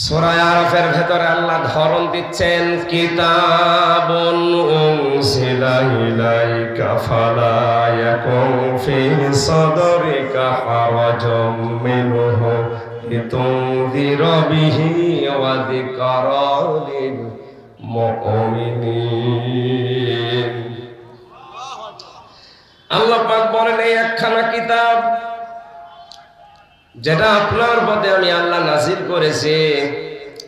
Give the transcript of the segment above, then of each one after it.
সূরা আরাফের ভেতরে আল্লাহ ধরন দিচ্ছেন, কিতাবুন উনজিলা ইলাইকা ফালা ইয়াকুন ফি সাদরিকা হারাজুম মিনহু লিতুনযিরা বিহি ওয়া যিকরা লিল মুমিনিন। আল্লাহ পাক বলেন, এই একখানা কিতাব যেটা আপনার পথে আমি আল্লাহ নাজিল করেছি,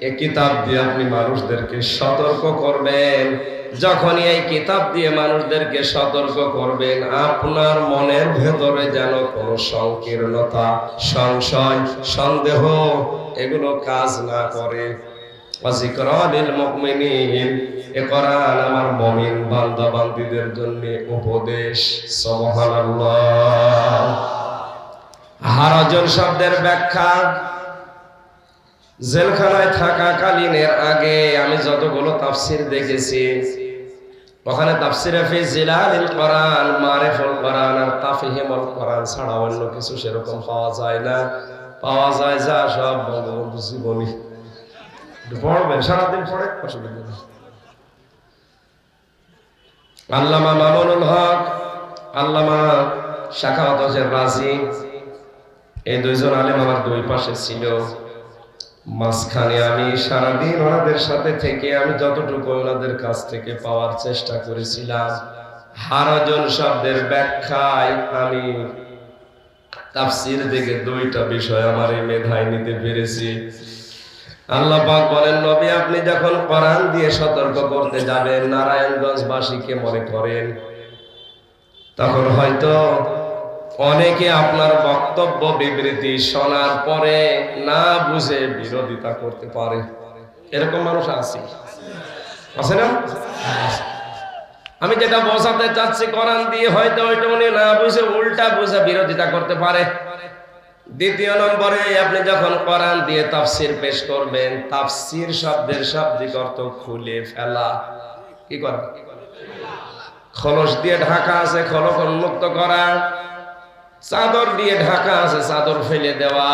এই কিতাব দিয়ে আপনি মানুষদেরকে সতর্ক করবেন। যখনই এই কিতাব দিয়ে মানুষদেরকে সতর্ক করবেন, আপনার মনের ভেতরে যেন কোনো সংকীর্ণতা, সংশয়, সন্দেহ এগুলো কাজ না করে। ওয়াজিকরা লিল মুমিনিন, এ কোরআন আমার মুমিন বান্দা বান্দীদের জন্য উপদেশ। সুবহানাল্লাহ। হারাজন শব্দের ব্যাখ্যা, জেলখানায় থাকাকালীনের আগে আমি যতগুলো তাফসির দেখেছি, ওখানে তাফসিরে ফি জিলালিল কোরআন, মারিফুল কোরআন আর তাফহিমুল কোরআন ছাড়া অন্য কিছু সেরকম পাওয়া যায় না। পাওয়া যায় যা সব বঙ্গবন্ধু জীবনী পড়বেন, সারাদিন পড়ে অসুবিধা নেই। আল্লামা মামুনুল হক, আল্লামা শাখাওয়াত হোসেন রাজি, এই দুইজন আলেম আমার দুই পাশে ছিল। মাঝখানে আমি সারাদিন ওনাদের সাথে থেকে আমি যতটুকু ওনাদের কাছ থেকে পাওয়ার চেষ্টা করেছিলাম, হারাজন শব্দের ব্যাখ্যায় আমি তাফসীর থেকে দুইটা বিষয় আমার এই মেধায় নিতে পেরেছি। আল্লাহ পাক বলেন, নবী আপনি যখন কোরআন দিয়ে সতর্ক করতে যাবেন, নারায়ণগঞ্জবাসীকে মনে করেন, তখন হয়তো অনেকে আপনার বক্তব্য বিবৃতি শোনার পরে না বুঝে বিরোধিতা করতে পারে। এরকম মানুষ আছে না? আমি যেটা বোঝাতে চাচ্ছি কোরআন দিয়ে, হয়তো ওইটা উনি না বুঝে উল্টা বুঝে বিরোধিতা করতে পারে। দ্বিতীয় নম্বরে, আপনি যখন কোরআন দিয়ে তাফসীর পেশ করবেন, তাফসীর শব্দের শাব্দিক অর্থ খুলে ফেলা। কি করা? খলস দিয়ে ঢাকা আছে, খলক উন্মুক্ত করা। চাদর দিয়ে ঢাকা আছে, চাদর ফেলে দেওয়া।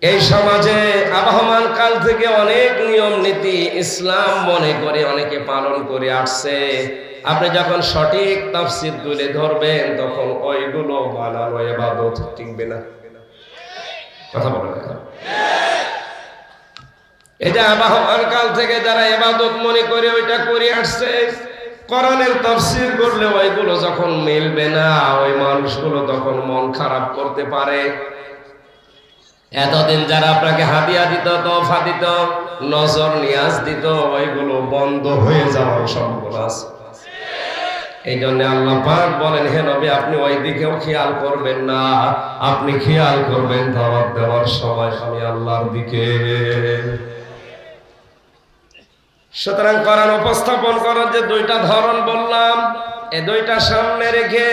এই সমাজে আবহমান কাল থেকে অনেক নিয়ম নীতি ইসলাম মনে করে অনেকে পালন করে আসছে। আপনি যখন সঠিক তাফসীর তুলে ধরবেন, তখন ওইগুলো বানানো ইবাদত টিকবে না। কথা বলেন। এটা আবহমান কাল থেকে যারা ইবাদত মনে করে ওইটা করে আসছে, কোরআনের তাফসীর করলে ওইগুলো যখন মিলবে না, ওই মানুষগুলো তখন মন খারাপ করতে পারে। এতদিন যারা আপনাকে হাদিয়া দিত, তোফা দিত, নজর নিয়াজ দিত, ওইগুলো বন্ধ হয়ে যাওয়ার সম্ভাবনা আছে। এই জন্য আল্লাহ পাক বলেন, হে নবী আপনি ওই দিকেও খেয়াল করবেন না, আপনি খেয়াল করবেন দাওয়াত দেওয়ার সময় আমি আল্লাহর দিকে। সুতরাং কোরআন উপস্থাপন করার যে দুইটা ধরন বললাম, এই দুইটা সামনে রেখে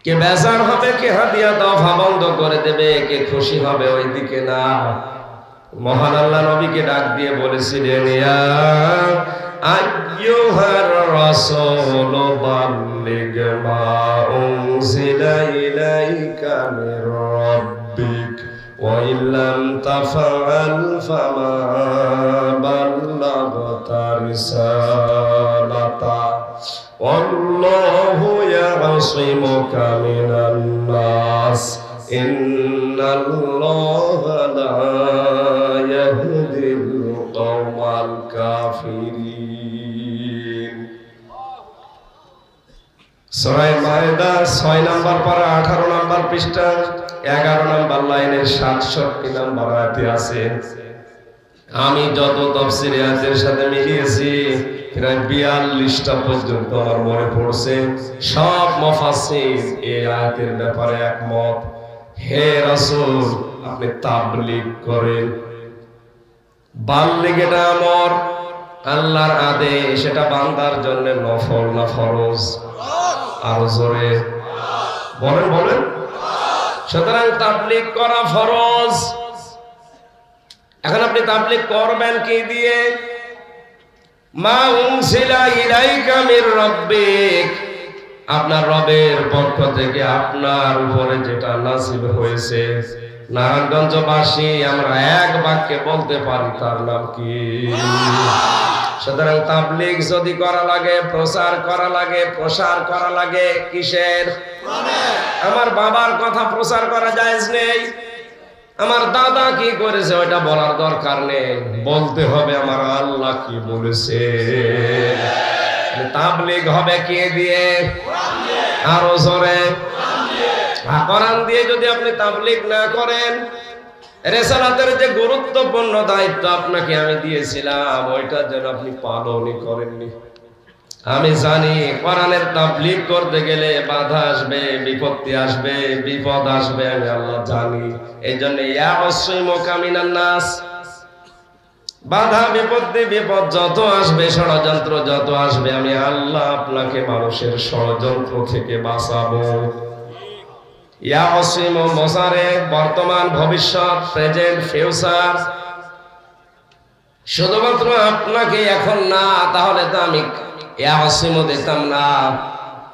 কে বেজার হবে, কে হাদিয়া তোফা বন্ধ করে দেবে, কে খুশি হবে, ওই দিকে না। মহান আল্লাহ নবীকে ডাক দিয়ে বলেছিলেন, ইয়া আইয়ুহার রাসূল বাল্লিগ মা উনজিলা ইলাইকা মির রাব্বিক ওয়া ইল্লাম তাফআল ফামা বাল্লাগতা রিসালাতা ওয়াল্লাহু ইয়াসিমুকা মিনান নাস ইন্নাল্লাহা লা ইয়াহদিল কওমাল কাফিরিন। সূরা মায়েদা 6 নম্বর পারা 18 নম্বর পৃষ্ঠা 11 নম্বর লাইনের 67 নম্বর আয়াতে আছে। আমি যত তাফসীর আয়াতের সাথে মিলিয়েছি প্রায় 42টা পর্যন্ত আমার মনে পড়ছে। সব মুফাসসির এই আয়াতের ব্যাপারে একমত। হে রাসূল আপনি তাবলীগ করেন। বাল্লিগ এটা আমর, আল্লাহর আদেশ, এটা বান্দার জন্য নফল না ফরজ? আরো জোরে বলেন বলেন। সুতরাং তাবলীগ করা ফরজ। এখন আপনি তাবলীগ করবেন কি দিয়ে? মা উনজিলা ইলাইকা মির রাব্বিক, আপনার রবের পক্ষ থেকে আপনার উপরে যেটা নাযিল হয়েছে নারায়ণগঞ্জবাসী আমরা এক বাক্যে বলতে পারি, তার নাম কি? সুতরাং তাবলীগ যদি করা লাগে, প্রচার করা লাগে, প্রসার করা লাগে কিসের? আমার বাবার কথা প্রচার করা জায়েজ নেই, আমার দাদা কি করেছে ওইটা বলার দরকার নেই, বলতে হবে আমার আল্লাহ কি বলেছে। তাবলীগ হবে কে দিয়ে? আরো জোরে, কোরআন দিয়ে। যদি আপনি তাবলীগ না করেন, রিসালাতের যে গুরুত্বপূর্ণ দায়িত্ব আপনাকে আমি দিয়েছিলাম ওইটা যেন আপনি পালনই করেননি। আমি জানি কোরআনের তাবলীগ করতে গেলে বাধা আসবে, বিপত্তি আসবে, বিপদ আসবে, আমি আল্লাহ জানি। এই জন্য মিনান নাস, বাধা বিপত্তি বিপদ যত আসবে, ষড়যন্ত্র যত আসবে, আমি আল্লাহ আপনাকে মানুষের ষড়যন্ত্র থেকে বাঁচাবো। মোসারে বর্তমান, ভবিষ্যৎ, প্রেজেন্ট, ফিউচার, শুধুমাত্র আপনাকে এখন না, তাহলে তো আমি দিতাম না।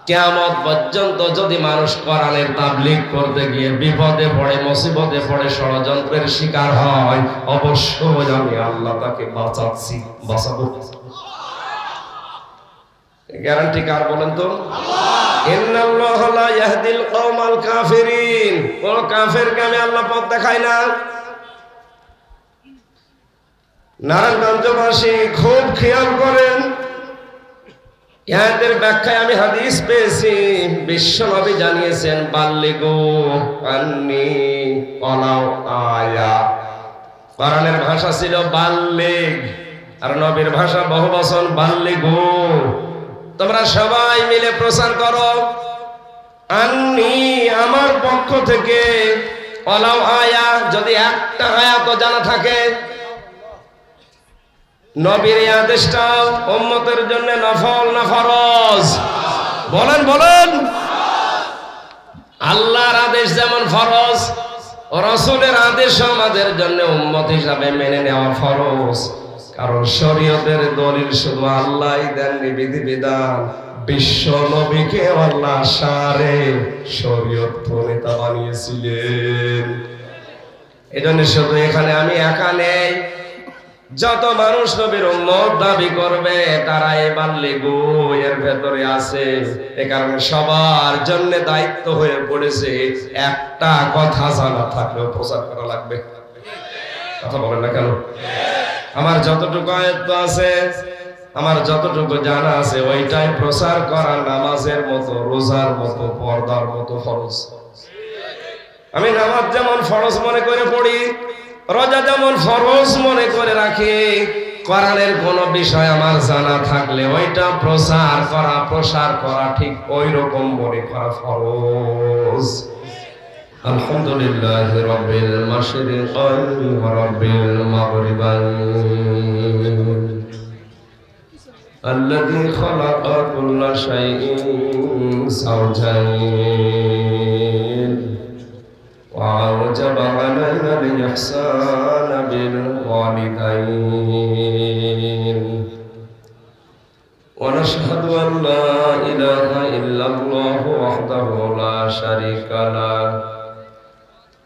কিয়ামত পর্যন্ত যদি মানুষ কোরআনের তাবলীগ করতে গিয়ে বিপদে পড়ে, মুসিবতে পড়ে, ষড়যন্ত্রের শিকার হয়, অবশ্যই আমি আল্লাহ তাকে বাঁচাবো। গ্যারান্টি কার বলেন তো? ইন্নাল্লাহা লা ইয়াহদিল কওমাল কাফিরিন, কোন কাফেরকে আমি আল্লাহ পথ দেখাই না। নারায়ণগঞ্জবাসী খুব খেয়াল করেন, ইহাদের ব্যাখ্যায় আমি হাদিস পেয়েছি, বিশ্বনবী জানিয়েছেন বাল্লিগু আন্নি ওয়ালাউ আয়া। কোরআনের ভাষা ছিল বাল্লিগ, আর নবীর ভাষা বহুবচন বাল্লিগু। তোমরা সবাই মিলে প্রচার করো, আন্নি আমার পক্ষ থেকে, ওয়ালাউ আয়া যদি একটা আয়াত জানা থাকে। নবীর এই আদেশটা উম্মতের জন্য নফল না ফরজ? বলেন বলেন। আল্লাহর আদেশ যেমন ফরজ, রাসূলের আদেশ আমাদের জন্য উম্মত হিসাবে মেনে নেওয়া ফরজ। কারণ শরীয়তের দলিল শুধু আল্লাহই দেননি বিধিবিধান, বিশ্ব নবীকে আল্লাহ সারে শরীয়ত প্রণেতা বানিয়েছিলেন। এজন্য শুধু এখানে আমি একা নেই, যত মানুষ নবীর উম্মত দাবি করবে তারা এই বাল্লিগু এর ভেতরে আছে। এ কারণে সবার জন্য দায়িত্ব হয়ে পড়েছে, একটা কথা জানা থাকলেও প্রচার করা লাগবে। কথা বলেন না কেন? আমার যতটুকু আয়ত্ত আছে, আমার যতটুকু জানা আছে, ওইটাই প্রচার করা নামাজের মতো, রোজার মতো, পর্দার মতো ফরজ। আমি নামাজ যেমন ফরজ মনে করে পড়ি, রোজা যেমন ফরজ মনে করে রাখি, কোরআনের কোন বিষয় আমার জানা থাকলে ওইটা প্রসার করা ঠিক ওই রকম মনে করা ফরজ। আলহামদুলিল্লাহি রাব্বিল মাশরিকাইন ওয়া রাব্বিল মাগরিবাইন আল্লাযী খালাকা কুল্লা শাইইন যাওজাইন وأوجب علينا الإحسان بالوالدين ونشهد أن لا إله إلا الله وحده لا شريك له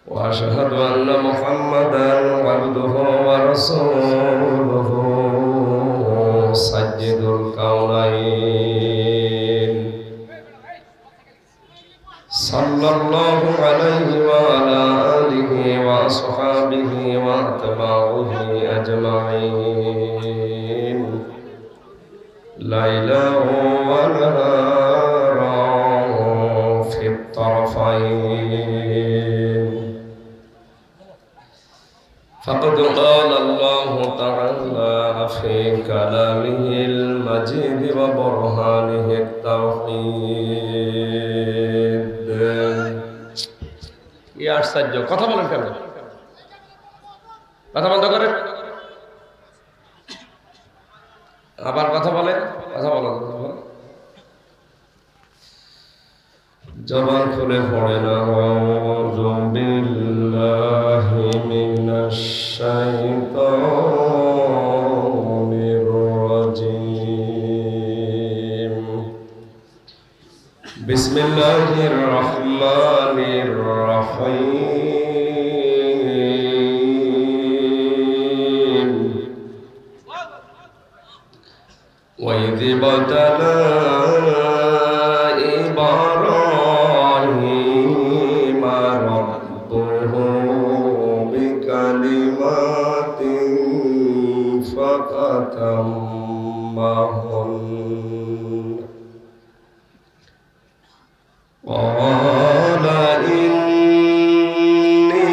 وأشهد أن محمدا عبده ورسوله سيد الكونين صلى الله عليه وعلى آله وأصحابه وأتباعه أجمعين ليلا ونهارا في الطرفين. فقد قال الله تعالى في كلامه المجيد وبرهانه التوحيد. কি আশ্চর্য! কথা বলেন কেন? কথা বন্ধ করেন, আবার কথা বলেন, কথা বলেন। জবান খুলে পড়ে না, আউযু বিল্লাহি মিনাশ শাইতানির রাজীম। বিসমিল্লাহির রহমানির রহিম। ابتلى إبراهيم ربه بكلمات فأتمهن قال إني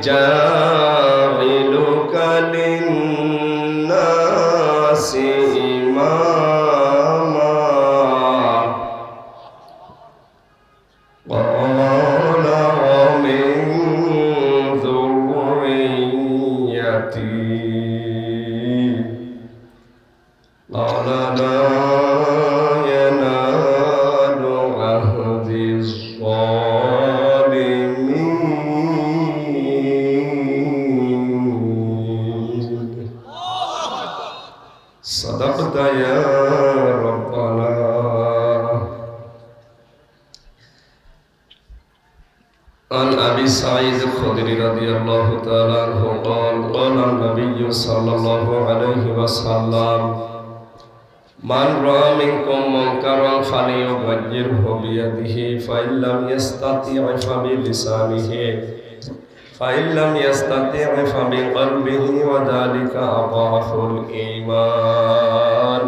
جاعلك للناس إماما قال ومن ذريتي قال لا ينال عهد الظالمين صدقت يا ربنا. عن أبي سعيد الخدري رضي الله تعالى عنه قال قال النبي صلى الله عليه وسلم من رأى منكم منكرا فليغيره بيده فإن لم يستطع فبلسانه فإن لم يستطع فبقلبه وذلك أضعف الإيمان.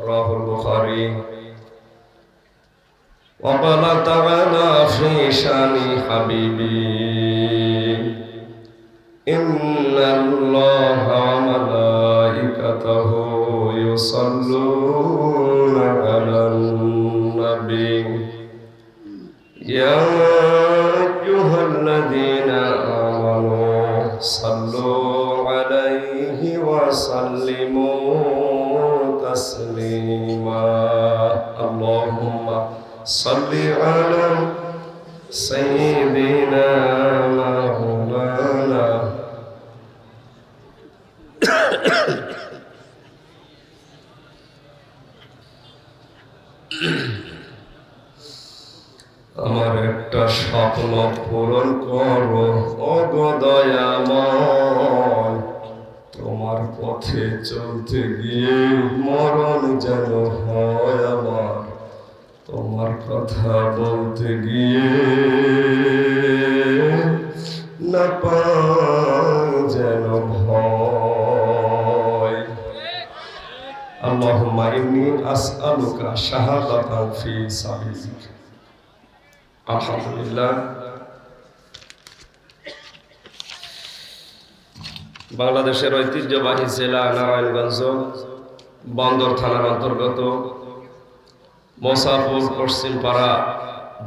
رواه البخاري. وقال تعالى في شان حبيبي إن الله وملائكته يصلون على النبي يا أيها الذين آمنوا صلوا عليه وسلموا تسليما. اللهم صل على سيدنا مولانا আমার একটা স্বপ্ন পূরণ করো ওগো দয়াময়, তোমার পথে চলতে গিয়ে মরণ যেন হয় আমার, তোমার কথা বলতে গিয়ে না পাই যেন ভয়। আল্লাহুম্মা ইন্নী আসআলুকা শাহাদাতান ফি সাবিলিক। আলহামদুলিল্লাহ। বাংলাদেশের ঐতিহ্যবাহী জেলা নারায়ণগঞ্জ বন্দর থানার অন্তর্গত মোসাফুর পশ্চিমপাড়া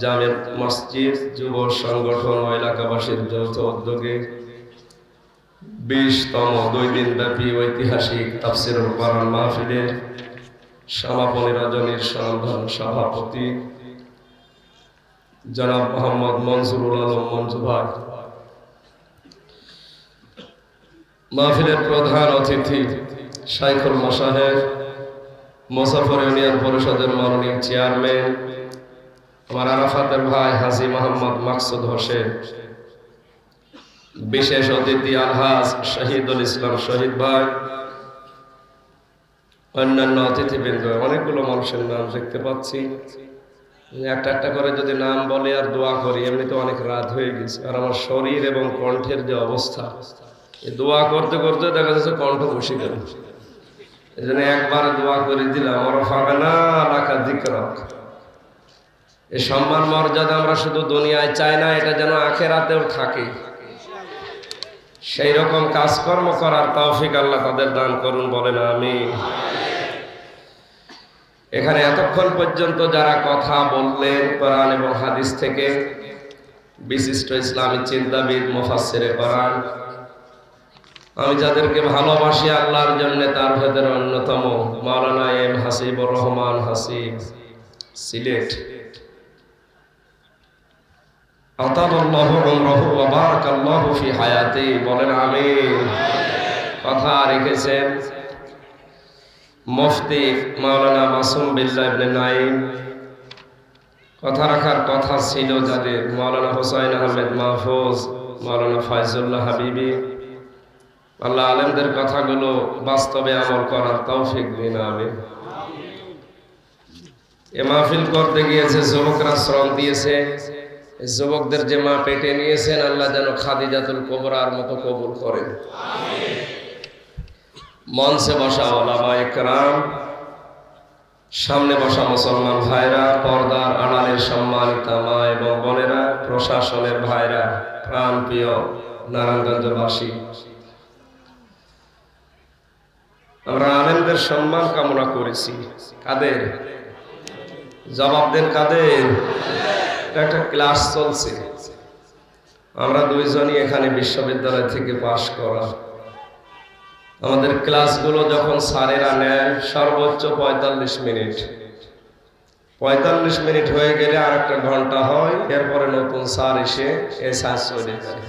জামে মসজিদ যুব সংগঠন ও এলাকাবাসীর যৌথ উদ্যোগে 20তম 2 দিনব্যাপী ঐতিহাসিক তাফসীরুল কোরআন মাহফিলের সমাপনী রজনীর সন্ধান সভাপতি জনাব মোহাম্মদ মনসুরুল আলম মঞ্জু ভাই, মাহফিলের প্রধান অতিথি শাইখুল মাশায়েখ মুসাফর ইউনিয়ন পরিষদের মাননীয় চেয়ারম্যান আমার আরাফাতের ভাই হাজী মোহাম্মদ মাকসুদ হোসেন, বিশেষ অতিথি আলহাজ শহীদুল ইসলাম শহীদ ভাই, অন্যান্য অতিথিবৃন্দ, অনেকগুলো মানুষের নাম দেখতে পাচ্ছি। একটা একটা করে যদি নাম বলে আর দোয়া করি, এমনিতে অনেক রাত হয়ে গেছে। আর আমার শরীর এবং কণ্ঠের যে অবস্থা, দোয়া করতে করতে দেখা যাচ্ছে কণ্ঠ বসে গেল। এই জন্য একবার দোয়া করে দিলাম, রফা'না লাকা যিকরাক। এই সম্মান মর্যাদা আমরা শুধু দুনিয়ায় চাই না, এটা যেন আখিরাতেও থাকে। সেই রকম কাজকর্ম করার তৌফিক আল্লাহ তাদের দান করুন, বলেন আমিন। এখানে এতক্ষণ পর্যন্ত যারা কথা বললেন কোরআন এবং হাদিস থেকে, বিশিষ্ট ইসলামী চিন্তাবিদ মুফাসসিরে কোরআন, আমি যাদেরকে ভালোবাসি আল্লাহর জন্য, তার ভেতরে অন্যতম মাওলানা এম হাসিবুর রহমান হাসিব, সিলেট। আতাবাল্লাহু উমরাহু ওয়া বারাকাল্লাহু ফি হায়াতি, বলেন আমিন। কথা রেখেছেন মুফতি মাওলানা মাসুম বিল্লাহ ইবনে নাঈম। কথা রাখার কথা ছিল যাদের, মাওলানা হুসাইন আহমেদ মাহফুজ, মাওলানা ফায়জুল্লাহ হাবিবি, আল্লাহ আলেমদের কথাগুলো বাস্তবে আমল করার তৌফিক দিন, আমিন। এ মাহফিল করতে গিয়েছে, যুবকরা শ্রম দিয়েছে, যুবকদের যে মা পেটে নিয়েছেন আল্লাহ যেন খাদিজাতুল কুবরার মতো কবুল করেন। মঞ্চে বসা ওলামায়ে কেরাম, সামনে বসা মুসলমান ভাইরা, পর্দার আড়ালের সম্মানিত মা এবং বোনেরা, প্রশাসনের ভাইরা, প্রাণপ্রিয় নারায়ণগঞ্জবাসী, আমরা আলেমদের সম্মান কামনা করেছি। কাদের? জবাব দেন, কাদের? একটা ক্লাস চলছে, আমরা দুইজনই এখানে বিশ্ববিদ্যালয় থেকে পাশ করা। আমাদের ক্লাসগুলো যখন স্যারেরা নেয় সর্বোচ্চ 45 মিনিট, 45 মিনিট হয়ে গেলে আর একটা ঘন্টা হয়, এরপরে নতুন স্যার এসে এই স্যার চলে যায়।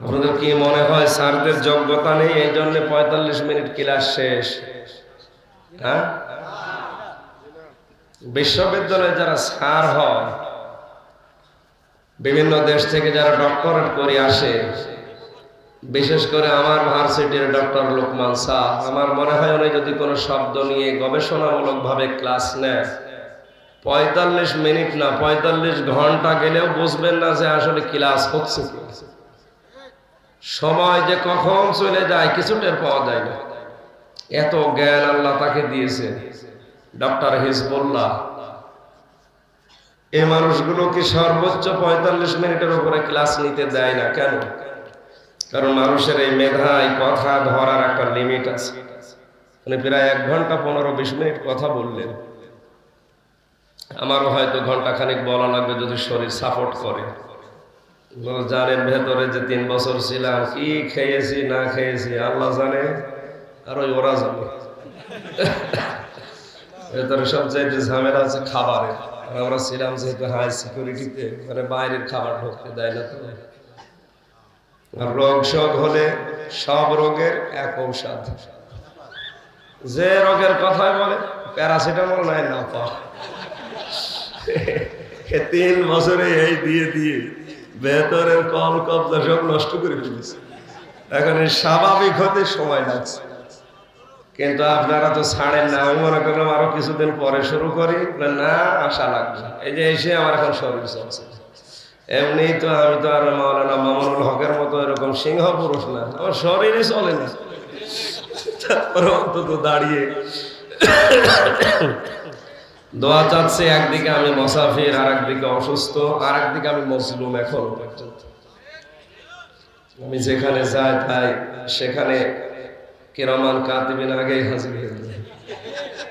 আপনাদের কি মনে হয় স্যারদের যোগ্যতা নেই এই জন্য 45 মিনিট ক্লাস শেষ? হ্যাঁ, বিশ্ববিদ্যালয়ে যারা স্যার হয়, বিভিন্ন দেশ থেকে যারা ডক্টরেট করে আসে, বিশেষ করে আমার ভার্সিটির ডক্টর লোকমান স্যার, আমার মনে হয় উনি যদি কোনো শব্দ নিয়ে গবেষণামূলক ভাবে ক্লাস নেয়, 45 মিনিট না 45 ঘন্টা গেলেও বুঝবেন না যে আসলে ক্লাস হচ্ছে কি। সময় যে কখন চলে যায় কিছু টের পাওয়া যায় না, এত জ্ঞান আল্লাহ তাকে দিয়েছে। ডক্টর হিজবুল্লাহ, এই মানুষগুলো কি সর্বোচ্চ 45 মিনিটের উপরে ক্লাস নিতে দেয় না কেন? কারণ মানুষের এই মেধায় কথা ধরার একটা লিমিট আছে। উনি প্রায় 1 ঘন্টা 15-20 মিনিট কথা বললেন। আমারও হয়তো ঘন্টাখানেক বলা লাগবে যদি শরীর সাপোর্ট করে। জানেন ভেতরে যে 3 বছর ছিলাম, কি খেয়েছি না খেয়েছি আল্লাহ জানে, আর ওই ওরা জানে। ভেতরে সবচেয়ে ঝামেলা আছে খাবারের। আমরা ছিলাম যেহেতু হাই সিকিউরিটিতে, মানে বাইরের খাবার ঢুকতে দেয় না। তো আর রোগ শোক হলে সব রোগের এক ঔষধ, যে রোগের কথাই বলে প্যারাসিটামল নাই না পা। 3 বছরে এই দিয়ে দিয়ে ভেতরের কল কবজা সব নষ্ট করে ফেলেছে। এখন স্বাভাবিক হতে সময় লাগছে, কিন্তু আপনারা তো ছাড়েন না। আমি মনে করলাম আরো কিছুদিন পরে শুরু করি, না আশা লাগবে। এই যে এসে আমার এখন শরীর চলছে। এমনি তো আমি তো আর মাওলানা মামুনুল হকের মতো এরকম সিংহ পুরুষ না, আমার শরীরই চলে না। তারপরে অন্তত দাঁড়িয়ে দোয়া চাচ্ছে। একদিকে আমি মুসাফির, আর একদিকে অসুস্থ, আর একদিকে আমি মজলুম। এখন পর্যন্ত আমি যেখানে যাই তাই সেখানে কিরামান কাতিবিন আগেই হাজির হয়ে যায়।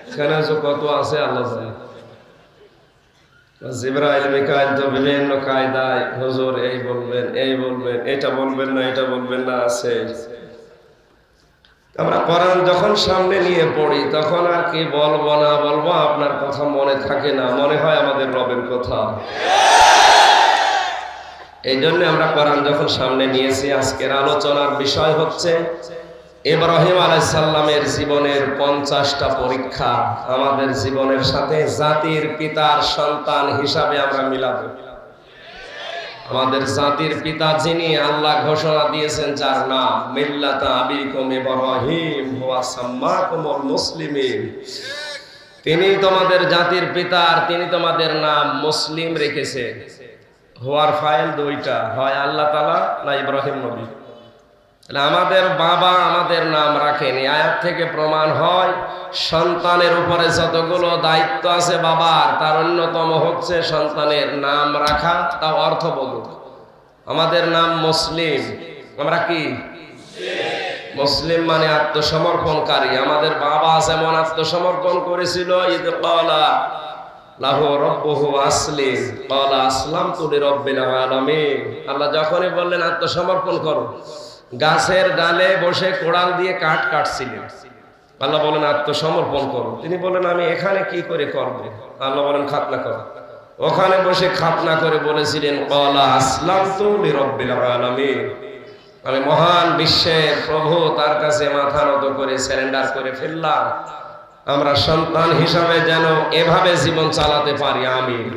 এখানে কত আছে আল্লাহ জানে। জিবরাইল মিকাইল তো বিভিন্ন কায়দায় হুজুর এই বলবেন, এই বলবেন, এটা বলবেন না, এটা বলবেন না আছে। আমরা কোরআন যখন সামনে নিয়ে পড়ি তখন আর কি বলবো না বলবো আপনার কথা মনে থাকে না, মনে হয় আমাদের রবের কথা। এই জন্য আমরা কোরআন যখন সামনে নিয়েছি, আজকের আলোচনার বিষয় হচ্ছে ইব্রাহিম আলাইহিস সালামের জীবনের 50টা পরীক্ষা আমাদের জীবনের সাথে জাতির পিতার সন্তান হিসাবে আমরা মিলাবো। আমাদের জাতির পিতা যিনি, আল্লাহ ঘোষণা দিয়েছেন যার নাম মিল্লাতা আবিকুম ইব্রাহিম হুয়া সাম্মাকুমুল মুসলিমিন, তিনি তোমাদের জাতির পিতা আর তিনি তোমাদের নাম মুসলিম রেখেছে। হুয়ার ফাইল 2টা, হয় আল্লাহ তাআলা না ইব্রাহিম নবী। আমাদের বাবা আমাদের নাম রাখেন। এই আয়াত থেকে প্রমাণ হয় সন্তানের উপরে যতগুলো দায়িত্ব আছে বাবার, তার অন্যতম হচ্ছে সন্তানের নাম রাখা। তাও অর্থবোধক। আমাদের নাম মুসলিম, আমরা কি মুসলিম মানে আত্মসমর্পণকারী। আমাদের বাবা যেমন আত্মসমর্পণ করেছিল, ইদ ক্বালা লাহু রাব্বুহু আসলিম ক্বালা আসলামতু লিরাব্বিল আলামিন। আল্লাহ যখনই বললেন আত্মসমর্পণ করো, গাছের ডালে বসে কোড়াল দিয়ে কাঠ কাটছিলেন। আল্লাহ বলেন আত্মসমর্পণ করো, তিনি বলেন আমি এখানে কি করে করব? আল্লাহ বলেন খাতনা করো। ওখানে বসে খাতনা করে বলেছিলেন ক্বালা আসলামতু লিরাব্বিল আলামিন, আমি মহান বিশ্বের প্রভু তার কাছে মাথা নত করে সারেন্ডার করে ফেললাম। আমরা সন্তান হিসাবে যেন এভাবে জীবন চালাতে পারি, আমিন।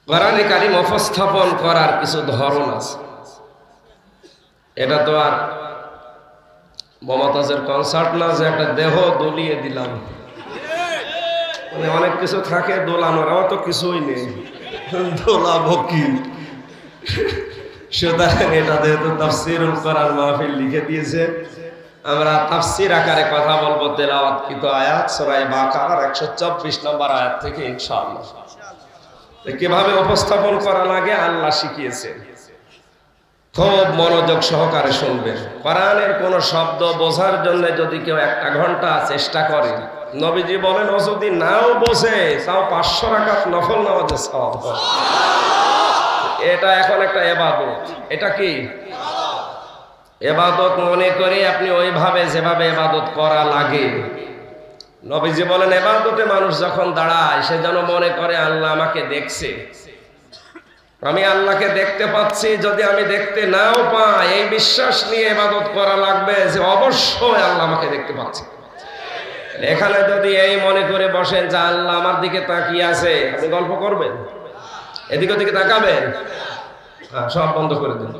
কোরআনে কারীম উপস্থাপন করার কিছু ধরন আছে। এটা তো আর মমতাজের কনসার্ট না যে একটা দেহ দলিয়ে দিলাম, মানে অনেক কিছু থাকে দোলানোর, আমার তো কিছুই নেই, দোলাবো কি? সুতরাং এটা যেহেতু তাফসীরুল কোরআন মাহফিল লিখে দিয়েছে, আমরা তাফসীর আকারে কথা বলবো তেলাওয়াতকৃত আয়াত সূরা বাকারার 124 নম্বর আয়াত থেকে ইনশাআল্লাহ। কিভাবে উপস্থাপন করা লাগে আল্লাহ শিখিয়েছেন, খুব মনোযোগ সহকারে শুনবেন। কোরআনের কোন শব্দ বোঝার জন্য যদি কেউ 1 ঘন্টা চেষ্টা করে, নবীজি বলেন ও যদি নাও বোঝে তাও 500 রাকাত নফল নামাজের সওয়াব হয়। এটা এখন একটা ইবাদত। এটা কি ইবাদত মনে করে আপনি ওইভাবে যেভাবে ইবাদত করা লাগে, নবীজি বলেন ইবাদতে মানুষ যখন দাঁড়ায় সে যেন মনে করে আল্লাহ আমাকে দেখছে, আমি আল্লাহকে দেখতে পাচ্ছি। যদি আমি দেখতে নাও পাই, এই বিশ্বাস নিয়ে ইবাদত করা লাগবে যে অবশ্যই আল্লাহ আমাকে দেখতে পাচ্ছে। এখানে যদি এই মনে করে বসেন যে আল্লাহ আমার দিকে তাকিয়ে আছে, আপনি গল্প করবেন, এদিক ওদিকে তাকাবেন, সব বন্ধ করে দিন।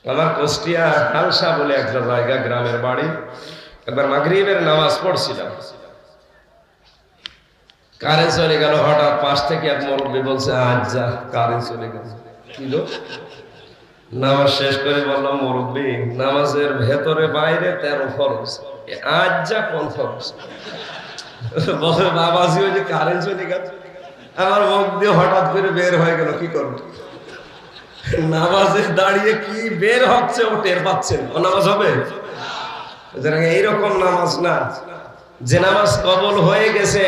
আমার কুষ্টিয়া হালসা বলে একটা জায়গা, গ্রামের বাড়ি। একবার মাগরিবের নামাজ পড়ছিলাম, কারেন্ট চলে গেল। হঠাৎ পাশ থেকে এক মুরব্বি বলছে আজ যা কারেন্ট চলে গেল। নামাজ শেষ করে বললাম মুরব্বি, নামাজের ভেতরে বাইরে 13 ফরজ, আজ যা কোন ফরজ? বলে বাবাজি ওই যে কারেন্ট চলে গেল। আমার মুখ দিয়ে হঠাৎ করে বের হয়ে গেল, কি করবো? নামাজে দাঁড়িয়ে কি বের হচ্ছে ও টের পাচ্ছেন, ও নামাজ হবে? এইরকম নামাজ না, যে নামাজ কবুল হয়ে গেছে।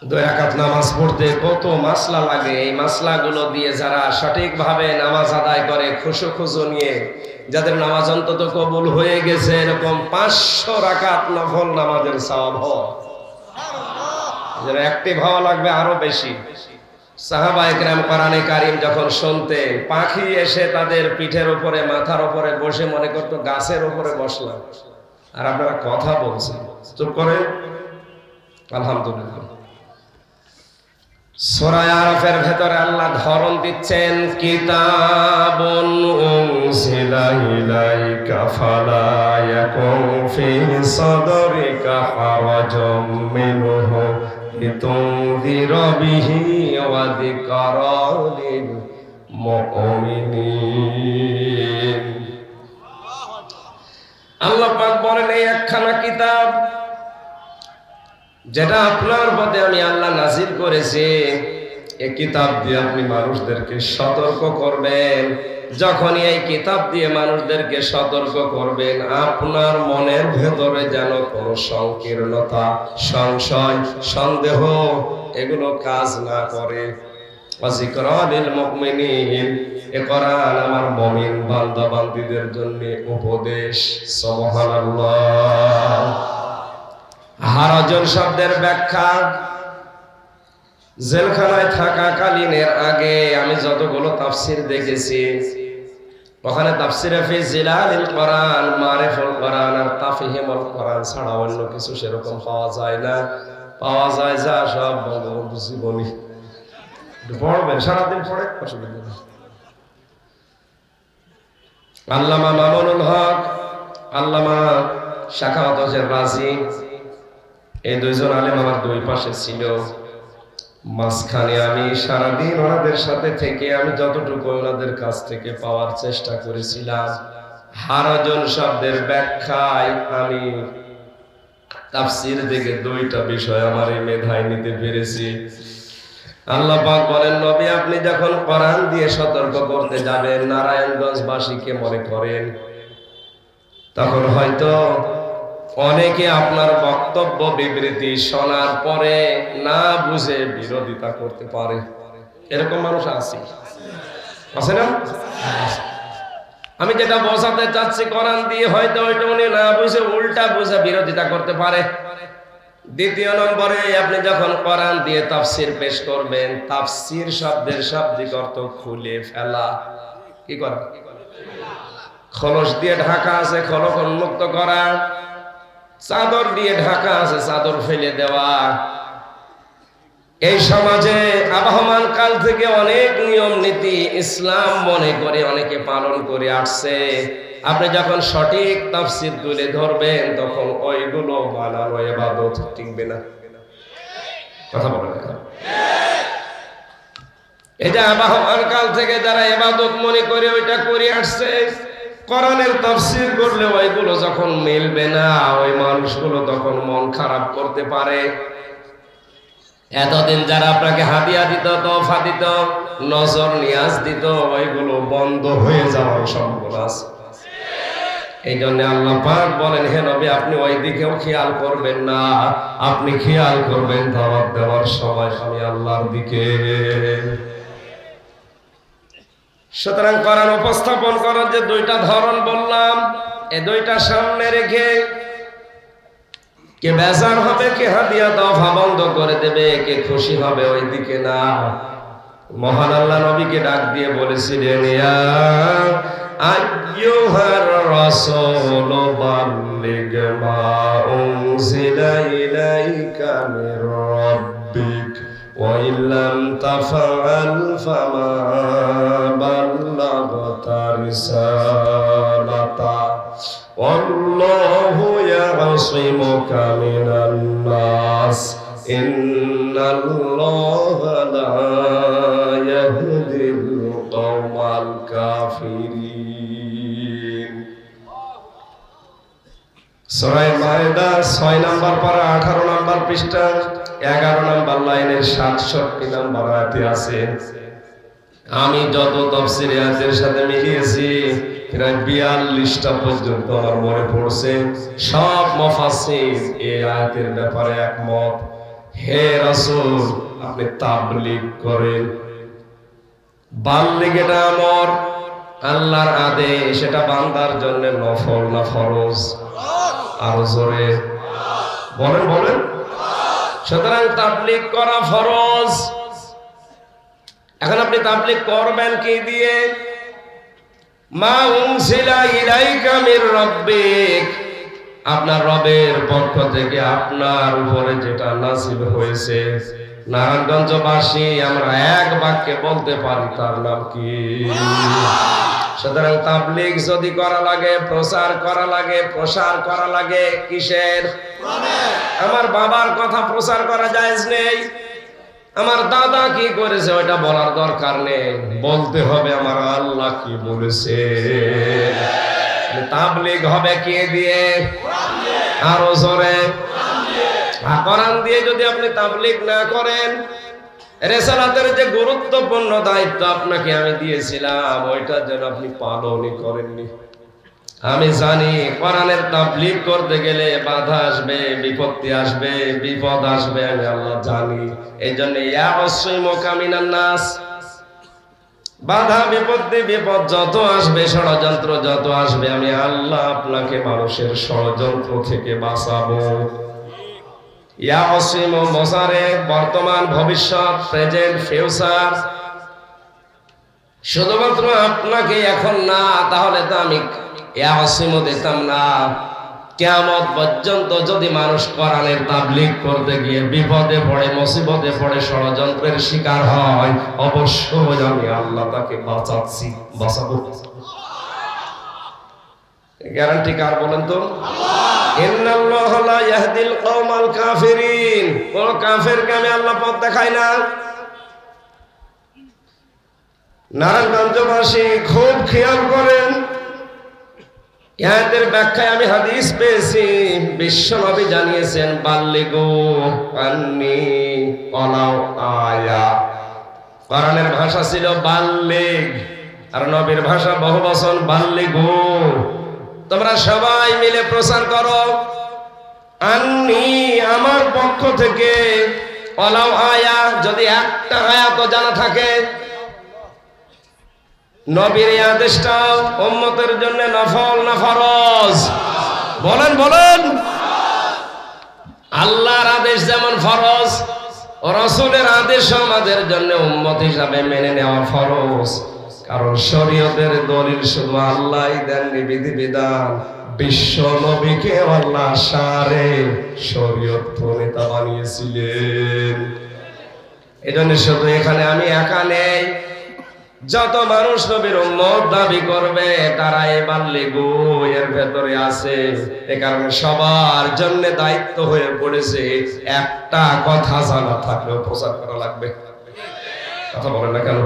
2 রাকাত নামাজ পড়তে কত মাসলা লাগে, এই মাসলাগুলো দিয়ে যারা সঠিকভাবে নামাজ আদায় করে খুশু নিয়ে, যাদের নামাজ অন্তত কবুল হয়ে গেছে, এরকম 500 রাকাত নফল নামাজের সওয়াব হয়। যারা অ্যাক্টিভ হওয়া লাগবে আরো বেশি। সাহাবায়ে কেরাম কোরআনে কারীম যখন শুনতেন, পাখি এসে তাদের পিঠের উপরে মাথার উপরে বসে মনে করতো গাছের উপরে বসলাম, আর আপনারা কথা বলছেন, চুপ করেন। আলহামদুলিল্লাহ। সূরা আরাফের ভেতরে আল্লাহ ধরন দিচ্ছেন, কিতাবুন উনজিলা ইলাইকা ফালা ইয়াকুন ফি সাদরিকা হারাজুম মিনহু লিতুনযিরা বিহি ওয়া যিকরা লিল মুমিনিন। আল্লাহ পাক বলেন এই একখানা কিতাব যেটা আপনার পথে আমি আল্লাহ নাজিল করেছি, এই কিতাব দিয়ে আপনি মানুষদেরকে সতর্ক করবেন। যখনই এই কিতাব দিয়ে মানুষদেরকে সতর্ক করবেন, আপনার মনের ভেতরে যেন কোনো সংকীর্ণতা, সংশয়, সন্দেহ এগুলো কাজ না করে। ওয়াজিকরা লিল মুমিনিন, এ কোরআন আমার মুমিন বান্দা বান্দীদের জন্য উপদেশ। সুবহানাল্লাহ। হারাজন শব্দের ব্যাখ্যা, জেলখানায় থাকাকালীনের আগে আমি যতগুলো তাফসীর দেখেছি, ওখানে তাফসীরে ফি জিলালিল কোরআন, মারিফুল কোরআন আর তাফহিমুল কোরআন ছাড়া অন্য কিছু সেরকম পাওয়া যায় না। পাওয়া যায় যা সব বঙ্গবন্ধু জীবনী পড়বেন, সারাদিন পড়ে অসুবিধা নেই। আল্লামা মামুনুল হক, আল্লামা শাখাওয়াত হোসেন রাজি, এই 2 জন আলেম আমার 2 পাশে ছিল। মাঝখানে আমি সারাদিন ওনাদের সাথে থেকে আমি যতটুকু ওনাদের কাছ থেকে পাওয়ার চেষ্টা করেছিলাম, হারাজন শব্দের ব্যাখ্যায় আমি তাফসীর থেকে 2টা বিষয় আমার এই মেধায় নিতে পেরেছি। আল্লাহ পাক বলেন, নবী আপনি যখন কোরআন দিয়ে সতর্ক করতে যাবেন, নারায়ণগঞ্জবাসীকে মনে করেন, তখন হয়তো অনেকে আপনার বক্তব্য বিবৃতি শোনার পরে না বুঝে বিরোধিতা করতে পারে। এরকম মানুষ আছে না? আমি যেটা বোঝাতে চাচ্ছি কোরআন দিয়ে, হয়তো ওইটা উনি না বুঝে উল্টা বুঝে বিরোধিতা করতে পারে। দ্বিতীয় নম্বরে, আপনি যখন কোরআন দিয়ে তাফসীর পেশ করবেন, তাফসীর শব্দের শাব্দিক অর্থ খুলে ফেলা। কি করা? খলস দিয়ে ঢাকা আছে, খলক উন্মুক্ত করা। চাদর দিয়ে ঢাকা আছে, চাদর ফেলে দেওয়া। এই সমাজে আবহমান কাল থেকে অনেক নিয়ম নীতি ইসলাম মনে করে অনেকে পালন করে আসছে। আপনি যখন সঠিক তাফসীর তুলে ধরবেন তখন ওইগুলো বানানো ইবাদত টিকবে না। কথা বলেন না? এই যে আবহমান কাল থেকে যারা ইবাদত মনে করে ওইটা করে আসছে, কোরআনের তাফসীর করলে ওইগুলো যখন মিলবে না, ওই মানুষগুলো তখন মন খারাপ করতে পারে। এতদিন যারা আপনাকে হাদিয়া দিত, তোফা দিত, নজর নিয়াজ দিত, ওইগুলো বন্ধ হয়ে যাওয়ার সম্ভাবনা আছে। এই জন্য আল্লাহ পাক বলেন, হে নবী আপনি ওই দিকেও খেয়াল করবেন না, আপনি খেয়াল করবেন দাওয়াত দেওয়ার সময় আমি আল্লাহর দিকে। সুতরাং কোরআন উপস্থাপন করার যে দুইটা ধরন বললাম, এই দুইটা সামনে রেখে কে বেজার হবে, কে হাদিয়া তোফা বন্ধ করে দেবে, কে খুশি হবে ওই দিকে না। মহান আল্লাহ নবীকে ডাক দিয়ে বলেছিলেন, ইয়া আইয়ুহার রাসূল বাল্লিগ মা উনজিলা ইলাইকা মির রাব্বিক ওয়া ইল্লাম তাফআল ফামা বাল্লাগতা রিসালাতা ওয়াল্লাহু ইয়াসিমুকা মিনান নাস ইন্নাল্লাহা লা ইয়াহদিল কওমাল কাফিরিন। সূরা মায়েদা 6 নম্বর পারা 18 নম্বর পৃষ্ঠা 11 নম্বর লাইনের 67 নম্বর আয়াতে আছে। আমি যত তাফসীর আয়াতের সাথে মিলিয়েছি প্রায় 42টা পর্যন্ত আমার মনে পড়ছে। সব মুফাসসির এই আয়াতের ব্যাপারে একমত, হে রাসূল আপনি তাবলীগ করেন। বাল্লিগ এটা আমর, আল্লাহর আদেশ, এটা বান্দার জন্য নফল না ফরজ? আরো জোরে বলেন বলেন। সুতরাং তাবলীগ করা ফরজ। এখন আপনি তাবলীগ করবেন কি দিয়ে? মা উনজিলা ইলাইকা মির রাব্বিক, আপনার রবের পক্ষ থেকে আপনার উপরে যেটা নাযিল হয়েছে। নারায়ণগঞ্জবাসী আমরা এক বাক্যে বলতে পারি, তার নাম কি? সুতরাং তাবলীগ যদি করা লাগে, প্রচার করা লাগে, প্রসার করা লাগে কিসের? আমার বাবার কথা প্রচার করা জায়েজ নেই, আমার দাদা কি করেছে ওইটা বলার দরকার নেই, বলতে হবে আমার আল্লাহ কি বলেছে। তাবলীগ হবে কে দিয়ে? আরো জোরে। কোরআন দিয়ে যদি আপনি তাবলীগ না করেন, রিসালাতের যে গুরুত্বপূর্ণ দায়িত্ব আপনাকে আমি দিয়েছিলাম ওইটা যেন আপনি পালনই করেননি। আমি জানি কোরআনের তাবলীগ করতে গেলে বাধা আসবে, বিপত্তি আসবে, বিপদ আসবে, আমি আল্লাহ জানি। এই জন্য ইয়াসিমুকা মিনান নাস, বাধা বিপত্তি বিপদ যত আসবে, ষড়যন্ত্র যত আসবে, আমি আল্লাহ আপনাকে মানুষের ষড়যন্ত্র থেকে বাঁচাবো। ইয়াসিম মোজারে বর্তমান, ভবিষ্যৎ, প্রেজেন্ট, ফিউচার, শুধুমাত্র আপনাকে এখন না, তাহলে তো আমি ইয়াসিম দিতাম না। কিয়ামত পর্যন্ত যদি মানুষ কোরআনের তাবলীগ করতে গিয়ে বিপদে পড়ে, মুসিবতে পড়ে, ষড়যন্ত্রের শিকার হয়, অবশ্যই আমি আল্লাহ তাকে বাঁচাচ্ছি, বাঁচাবো। গ্যারান্টি কার বলেন তো? ইন্নাল্লাহা লা ইয়াহদিল কওমাল কাফিরিন, কোন কাফেরকে আমি আল্লাহ পথ দেখাই না। নারায়ণগঞ্জবাসী খুব খেয়াল করেন, আয়াতের ব্যাখ্যায় আমি হাদিস পেয়েছি, বিশ্বনবী জানিয়েছেন বাল্লিগু আন্নি ওয়ালাউ আয়া। কোরআনের ভাষা ছিল বাল্লিগ, আর নবীর ভাষা বহুবচন বাল্লিগু। তোমরা সবাই মিলে প্রচার করো, আন্নি আমার পক্ষ থেকে, ওয়ালাউ আয়া যদি একটা আয়াতও জানা থাকে। নবীর এই আদেশটা উম্মতের জন্য নফল না ফরজ? বলেন বলেন। আল্লাহর আদেশ যেমন ফরজ, ও রাসূলের আদেশ আমাদের জন্য উম্মত হিসাবে মেনে নেওয়া ফরজ। কারণ শরীয়তের দলিল শুধু আল্লাহই দেননি, বিধিবিধান বিশ্ব নবীকে আল্লাহ সারে শরীয়ত প্রণেতা বানিয়েছিলেন। এজন্য শুধু এখানে আমি একা নেই, যত মানুষ নবীর উম্মত দাবি করবে তারা এই বাল্লিগু এর ভেতরে আছে। এ কারণে সবার জন্য দায়িত্ব হয়ে পড়েছে, একটা কথা জানা থাকলেও প্রচার করা লাগবে। কথা বলেন না কেন?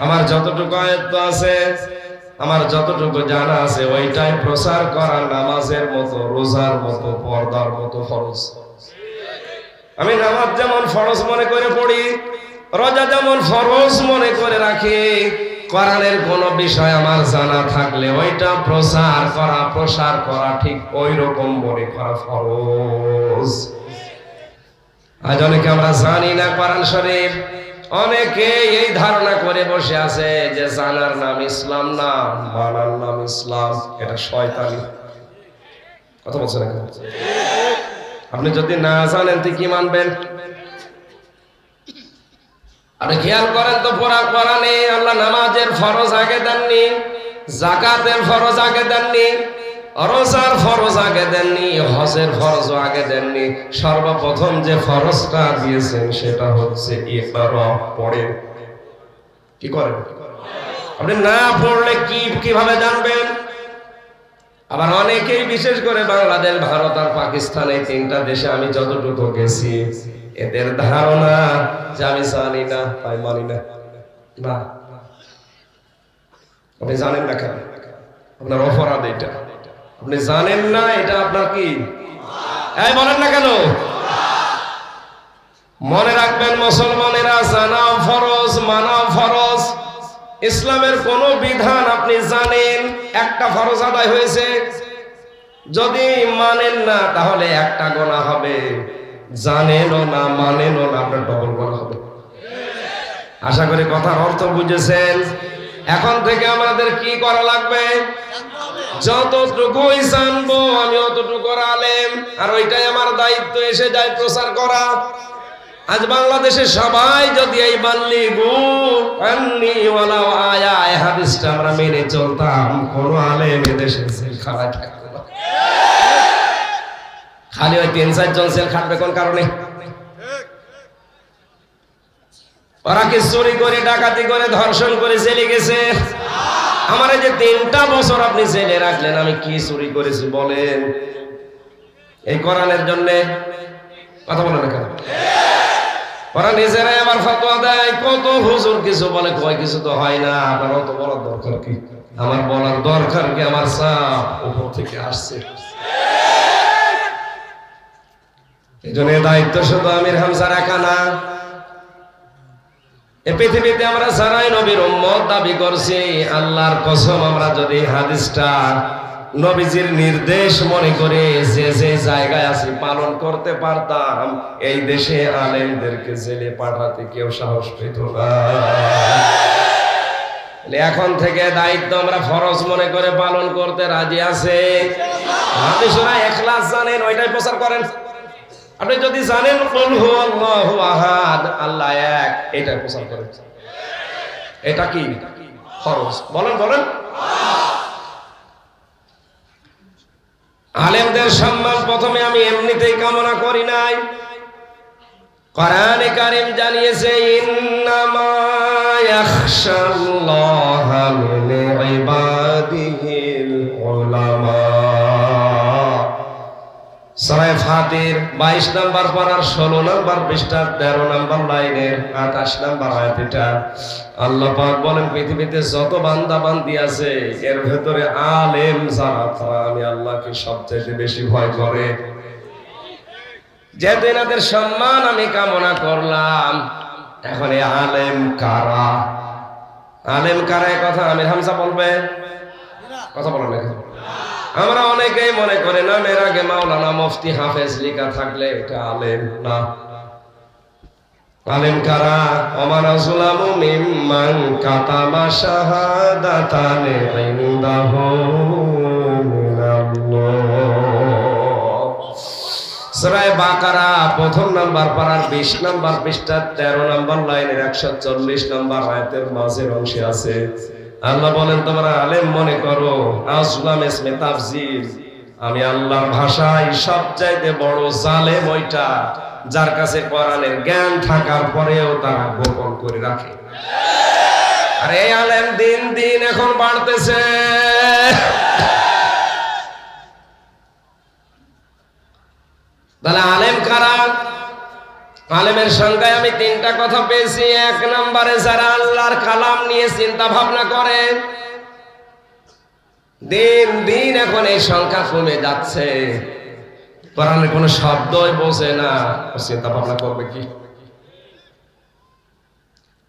আমার যতটুকু আয়ত্ত আছে, আমার যতটুকু জানা আছে, ওইটাই প্রচার করা নামাজের মতো, রোজার মতো, পর্দার মতো ফরজ। আমি নামাজ যেমন ফরজ মনে করে পড়ি, রোজা যেমন ফরজ মনে করে রাখি, কোরআনের কোন বিষয় আমার জানা থাকলে ওইটা প্রসার করা ঠিক ওই রকম মনে করা ফরজ। আজ অনেকে আমরা জানি না কোরআন শরীফ, অনেকে এই ধারণা করে বসে আছে যে জানার নাম ইসলাম না, মানার নাম ইসলাম। এটা শয়তানি। কথা বলছেন না? আপনি যদি না জানেন তো কি মানবেন? আপনি খেয়াল করেন তো, পুরা কোরআনে আল্লাহ নামাজের ফরজ আগে দেননি, যাকাতের ফরজ আগে দেননি, রোজার ফরজ আগে দেননি, হজের ফরজ আগে দেননি। সর্বপ্রথম যে ফরজটা দিয়েছেন সেটা হচ্ছে ইকরা, পড়েন। কি করেন? আপনি না পড়লে কিভাবে জানবেন? আবার অনেকেই, বিশেষ করে বাংলাদেশ, ভারত আর পাকিস্তান, এই তিনটা দেশে আমি যতটুকু গেছি, এদের ধারণা যে আমি জানি না তাই মানি না। না, আপনি জানেন না কেন? আপনার অপরাধ এটা। আপনি জানেন না, এটা আপনার কি? এই বলেন না কেন? মনে রাখবেন মুসলমানেরা, জানা ফরজ, মানা ফরজ। ইসলামের কোন বিধান আপনি জানেন, একটা ফরজ আদায় হয়েছে। যদি মানেন না তাহলে একটা গুনাহ হবে, জানেনও না মানেনও না, আপনার ডবল গুনাহ হবে। আশা করি কথার অর্থ বুঝেছেন। এখন থেকে আমাদের কি করা লাগবে? যতটুকুই জানবো আমি অতটুকু আলেম, আর ওইটাই আমার দায়িত্ব এসে যায় প্রচার করা। আজ বাংলাদেশে সবাই যদি এই বাল্লিগু আন্নী ওয়ালাউ আয়া এই হাদিসটা আমরা মেনে চলতাম, কোন আলেম এদেশে জেলখানায় থাকতো না। খালি ওই ৩-৪ জন জেল খাটবে কোন কারণে? ওরা কি চুরি করে, ডাকাতি করে, ধর্ষণ করে জেলে গেছে? আমার এই যে ৩টা বছর আপনি জেলে রাখলেন, আমি কি চুরি করেছি বলেন? এই কোরআনের জন্য। কথা বলেন না কেন? ওরা নিজেরাই আবার ফতোয়া দেয়, কত হুজুর কিছু বলে, কয় কিছু তো হয় না। আপনার অত বলার দরকার কি? আমার বলার দরকার কি? আমার চাপ উপর থেকে আসছে। এই জন্য দায়িত্ব শুধু আমির হামজার একা না। এ পৃথিবীতে আমরা যারাই নবীর উম্মত দাবি করছি, আল্লাহর কসম, আমরা যদি হাদিসটা নবীজির নির্দেশ মনে করে যে যে জায়গায় আছি পালন করতে পারতাম, এই দেশে আলেমদেরকে জেলে পাঠাতে কেউ সাহস পেত না। এখন থেকে দায়িত্ব আমরা ফরজ মনে করে পালন করতে রাজি আছে। আপনি শুনে ইখলাস জানেন, ওইটাই প্রচার করেন। আপনি যদি জানেন কুল হুয়াল্লাহু আহাদ, আল্লাহ এক, এটাই প্রচার করেন। এটা কি ফরজ? বলেন বলেন। আলেমদের সম্মান প্রথমে আমি এমনিতেই কামনা করি নাই। কোরআনে কারীম জানিয়েছে, ইন্নামা ইয়াখশাল্লাহা মিন ইবাদিহিল উলামা। সূরা ফাতির 22 নম্বর পারার 16 নম্বর পৃষ্ঠার 13 নম্বর লাইনের 28 নম্বর আয়াত। এটা আল্লাহ পাক বলেন, পৃথিবীতে যত বান্দা বান্দি আছে এর ভেতরে আলেম যারা, তারা আমি আল্লাহকে সবচেয়ে বেশি ভয় করে। যেহেতু এনাদের সম্মান আমি কামনা করলাম, এখন এই আলেম কারা? আলেম কারা? এই কথা আমির হামজা বলবে। কথা বলেন না। আমরা অনেকেই মনে করে নামের আগে মাওলানা, মুফতি, হাফেজ লেখা থাকলে এটা আলেম না। আলেম কারা? ওমান আযলামু মিম্মান কাতামা শাহাদাতান ইনদাহু মিনাল্লাহ। সূরা বাকারা 1 নম্বর পারার 20 নম্বর পৃষ্ঠা 13 নম্বর লাইনের 140 নম্বর আয়াতের মাঝের অংশে আছে। আল্লাহ বলেন, তোমরা আলেম মনে করো। আযলাম ইসমে তাফজিল, আমি আল্লাহর ভাষায় সবচাইতে বড় জালেম ওইটা যার কাছে কোরআনের জ্ঞান থাকার পরেও তারা গোপন করে রাখে। আর এই আলেম দিন দিন এখন বাড়তেছে। তাহলে আলেম কারা? আলেমের সংখ্যায় আমি তিনটা কথা পেয়েছি। এক নম্বরে যারা আল্লাহর কালাম নিয়ে চিন্তা ভাবনা করে, দিন দিন এখন এই সংখ্যা কমে যাচ্ছে। কোরআনের কোনো শব্দই বোঝে না, চিন্তা ভাবনা করবে কি?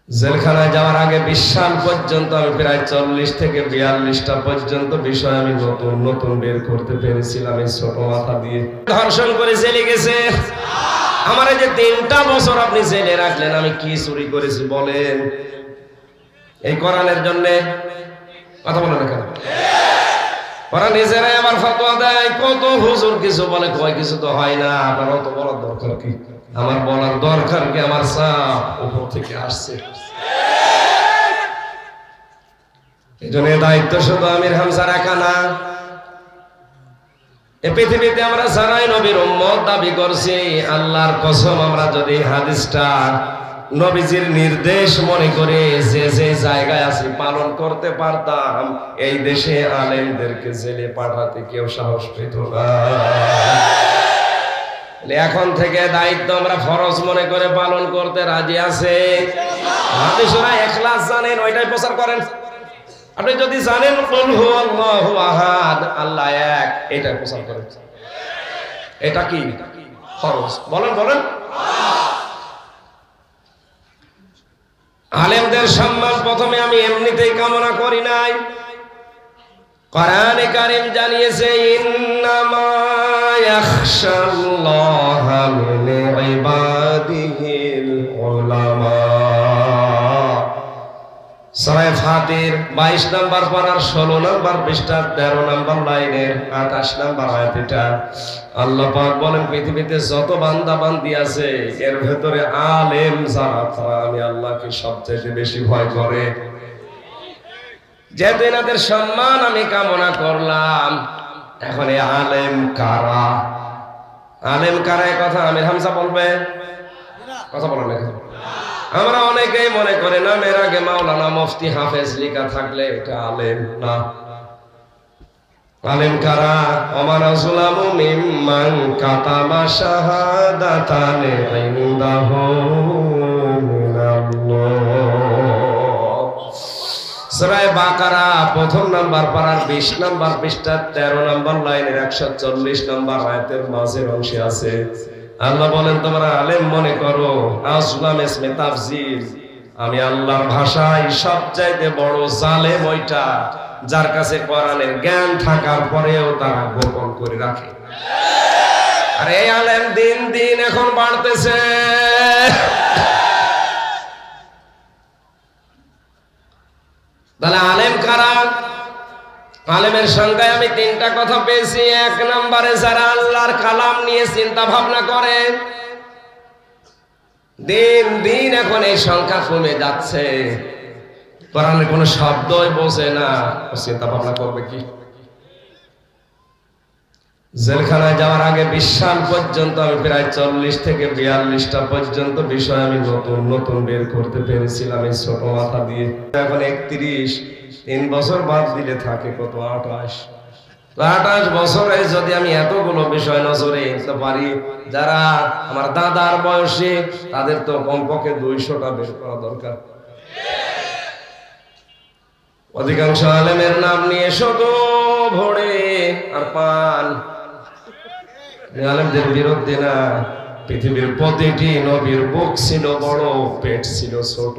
জেলখানায় যাওয়ার আগে 20 সাল পর্যন্ত আমি প্রায় 40 থেকে 42টা পর্যন্ত বিষয় আমি নতুন নতুন বের করতে পেরেছিলাম এই ছোট মাথা দিয়ে। ধর্ষণ করে জেলে গেছে। আমার এই যে 3টা বছর আপনি জেলে রাখলেন, আমি কি চুরি করেছি বলেন? এই কোরআনের জন্য কথা বলেন না কেন? ওরা নিজেরাই আবার ফতোয়া দেয়। কত হুজুর কিছু বলে, কয় কিছু তো হয় না। আপনার অত বলার দরকার কি? আমার বলার দরকার কি? আমার চাপ উপর থেকে আসছে। এই জন্য দায়িত্ব শুধু আমির হামজার একা না। এই পৃথিবীতে আমরা যারাই নবীর উম্মত দাবি করছি, আল্লাহর কসম আমরা যদি হাদিসটা নবীজির নির্দেশ মনে করে যে যে জায়গায় আছি পালন করতে পারতাম, এই দেশে আলেমদেরকে জেলে পাঠাতে কেউ সাহস পেত না। এখন থেকে দায়িত্ব আমরা ফরজ মনে করে পালন করতে রাজি আছে। হাদিসরা ইখলাস জানেন, ওইটাই প্রচার করেন। আপনি যদি জানেন কুল হুয়াল্লাহু আহাদ, আল্লাহ এক, এটা প্রচার করেন। এটা কি ফরজ? বলেন বলেন। আলেমদের সম্মান প্রথমে আমি এমনিতেই কামনা করি নাই। কোরআনে কারীম জানিয়েছে ইন্নামা ইয়াখশাল্লাহা মিন ইবাদিহিল উলামা। সূরা ফাতির 22 নম্বর পারার 16 নম্বর পৃষ্ঠা 13 নম্বর লাইনের 28 নম্বর আয়াত। এটা আল্লাহ পাক বলেন পৃথিবীতে যত বান্দা বান্দি আছে এর ভেতরে আলেম যারা, তারা আমি আল্লাহকে সবচেয়ে বেশি ভয় করে। যেহেতু এনাদের সম্মান আমি কামনা করলাম, এখন এই আলেম কারা? আলেম কারা এই কথা আমির হামজা বলবে? কথা বলেন না। আমরা অনেকেই মনে করে নামের আগে মাওলানা মুফতি হাফেজ লেখা থাকলে এটা আলেম না। আলেম কারা? ওমান আযলামু মিম্মান কাতাবা শাহাদাতান ইনদাহু মিনাল্লাহ। সূরা বাকারা 1 নম্বর পারার 20 নম্বর পৃষ্ঠা 13 নম্বর লাইনের 140 নম্বর আয়াতের মাঝের অংশে আছে। আল্লাহ বলেন তোমরা আলেম মনে করো। আযলাম ইসমে তাফজিল, আমি আল্লাহর ভাষায় সবচাইতে বড় জালেম ওইটা যার কাছে কোরআনের জ্ঞান থাকার পরেও তারা গোপন করে রাখে। আর এই আলেম দিন দিন এখন বাড়তেছে। তাহলে আলেম কারা? আলেমের সংখ্যায় আমি তিনটা কথা পেয়েছি। এক নম্বরে যারা আল্লাহর কালাম নিয়ে চিন্তা ভাবনা করে, দিন দিন এখন এই সংখ্যা কমে যাচ্ছে। কোরআনের কোনো শব্দই বোঝে না, চিন্তা ভাবনা করবে কি? জেলখানায় যাওয়ার আগে 20 সাল পর্যন্ত আমি প্রায় 40 থেকে 42টা পর্যন্ত বিষয় আমি নতুন নতুন বের করতে পেরেছিলাম এই ছোট মাথা দিয়ে। এখন 31, 3 বছর বাদ দিলে থাকে কত? 28 বছরে যদি আমি এতগুলো বিষয় নজরে আনতে পারি, যারা আমার দাদার বয়সী তাদের তো কমপক্ষে 200টা বের করা দরকার। অধিকাংশ আলেমের নাম নিয়ে শুধু ভরে আর পান। আলেমদের বিরুদ্ধে না, পৃথিবীর প্রতিটি নবীর বুক ছিল বড়, পেট ছিল ছোট।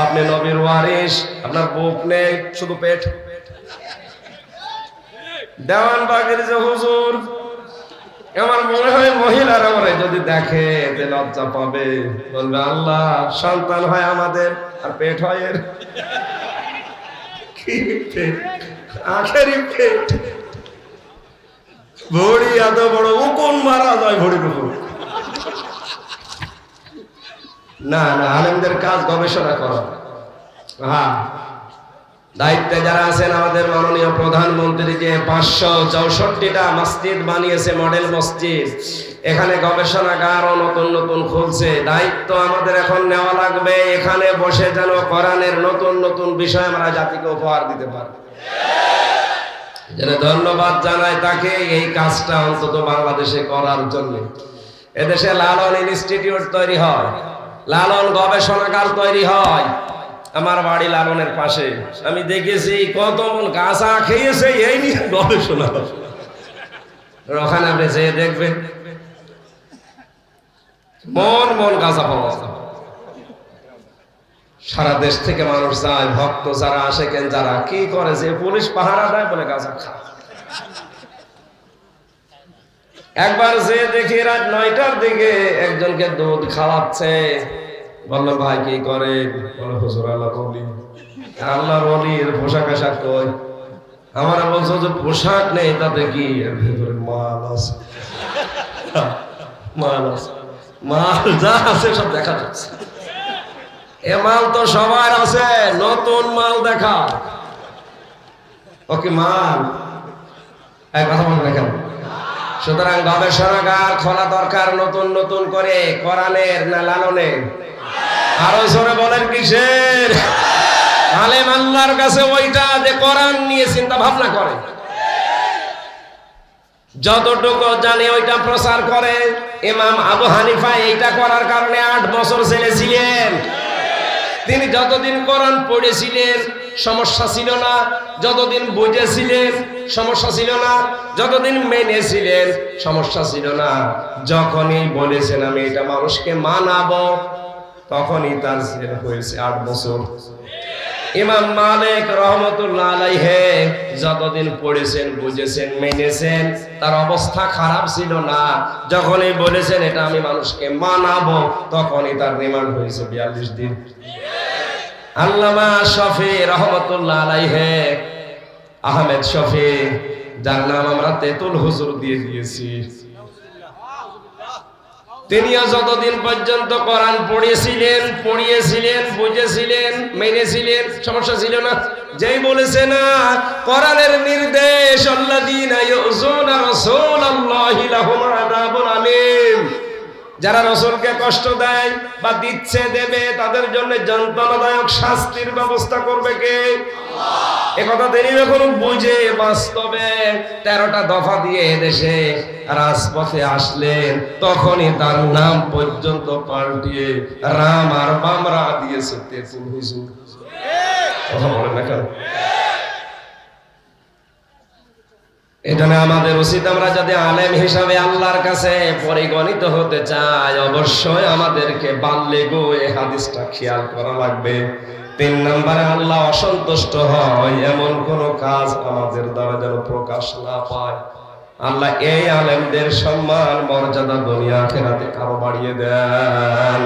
আপনি নবীর ওয়ারিস, আপনার বুক নেই, শুধু পেট। দেওয়ানবাগের যে হুজুর, আমার মনে হয় মহিলারা আমরা যদি দেখে এতে লজ্জা পাবে, বলবে আল্লাহ সন্তান হয় আমাদের আর পেট হয় এর। কি পেট? আখেরি পেট। ভড়ি এত বড়, উকুন মারা যায় ভড়ির উপর। না না, আলেমদের কাজ গবেষণা করা। হ্যাঁ, দায়িত্বে যারা আছেন, আমাদের মাননীয় প্রধানমন্ত্রী যে 564টা মসজিদ বানিয়েছে, মডেল মসজিদ, এখানে গবেষণাগার ও নতুন নতুন খুলছে। দায়িত্ব আমাদের এখন নেওয়া লাগবে, এখানে বসে যেন কোরআনের নতুন নতুন বিষয় আমরা জাতিকে উপহার দিতে পারি। যেন ধন্যবাদ জানাই তাকে এই কাজটা অন্তত বাংলাদেশে করার জন্য। এদেশে লালন ইনস্টিটিউট তৈরি হয়, লালন গবেষণাগার তৈরি হয়। আমার বাড়ি লালনের পাশে, আমি দেখেছি কত মন গাঁজা খেয়েছে এই নিয়ে গবেষণা। ওখানে আপনি যেয়ে দেখবেন মন মন গাঁজা পাওয়া যায়। সারা দেশ থেকে মানুষ যায়, ভক্ত যারা আসে, কেন যারা কি করে, যে পুলিশ পাহারা দেয় বলে গাঁজা খায়। একবার যে দেখি রাত 9টার দিকে একজনকে দুধ খাওয়াচ্ছে, বললো ভাই কি করে? বলে হুজুর আল্লাহ বলি। আল্লাহর ওলির পোশাক আশাক কই? আমার বলছো যে পোশাক নেই, তাতে কি? এর ভিতরে মাল আছে, মাল আছে, মাল যা আছে সব দেখা যাচ্ছে। এ মাল তো সবার আছে, নতুন মাল দেখা। ওকে মাল এক কথা বলে দেখেন। সুতরাং গবেষণাগার খোলা দরকার নতুন নতুন করে, কোরআনের না লালনের? আরো জোরে বলেন কিসের? আলেম আল্লাহর কাছে ওইটা যে কোরআন নিয়ে চিন্তা ভাবনা করে, যতটুকু জানে ওইটা প্রচার করে। ইমাম আবু হানিফা এইটা করার কারণে 8 বছর জেলে ছিলেন। তিনি যতদিন কোরআন পড়েছিলেন সমস্যা ছিল না, যতদিন বুঝেছিলেন সমস্যা ছিল না, যতদিন মেনেছিলেন সমস্যা ছিল না। যখনই বলেছেন আমি এটা মানুষকে মানাবো, তখনই তার জেল হয়েছে 8 বছর। ইমাম মালিক রহমতুল্লাহ আলাইহি যতদিন পড়েছেন, বুঝেছেন, মেনেছেন, তার অবস্থা খারাপ ছিল না। যখনই বলেছেন এটা আমি মানুষকে মানাবো, তখনই তার রিমান্ড হয়েছে 42 দিন। আল্লামা শফি রহমতুল্লাহ আলাইহি, আহমেদ শফি, যার নাম আমরা তেতুল হুজুর দিয়ে দিয়েছি, তিনিও যতদিন পর্যন্ত কোরআন পড়িয়েছিলেন, বুঝেছিলেন, মেনেছিলেন, সমস্যা ছিল না। যেই বলেছে না কোরআনের নির্দেশ, আল্লাযীনা ইউযুনা রাসূলাল্লাহি লাহুম আযাবুন আলীম, যারা রাসূলকে কষ্ট দেয় বা দিচ্ছে, দেবে, তাদের জন্য যন্ত্রণাদায়ক শাস্তির ব্যবস্থা করবে কে? আল্লাহ। একথা তিনি যখন বুঝে বাস্তবে 13টা দফা দিয়ে এদেশে রাজপথে আসলেন, তখনই তার নাম পর্যন্ত পাল্টিয়ে রাম আর বামরা দিয়েছে তেতুল হুজুর। কথা বলেন না কেন? এজন্য আমাদের উচিত, আমরা যদি আলেম হিসাবে আল্লাহর কাছে পরিগণিত হতে চাই, অবশ্যই আমাদেরকে বাল্লিগু এই হাদিসটা খেয়াল করা লাগবে। 3 নম্বরে, আল্লাহ অসন্তুষ্ট হয় এমন কোন কাজ আমাদের দ্বারা যেন প্রকাশ না পায়। আল্লাহ এই আলেমদের সম্মান মর্যাদা দুনিয়া আখিরাতে আরো বাড়িয়ে দেন।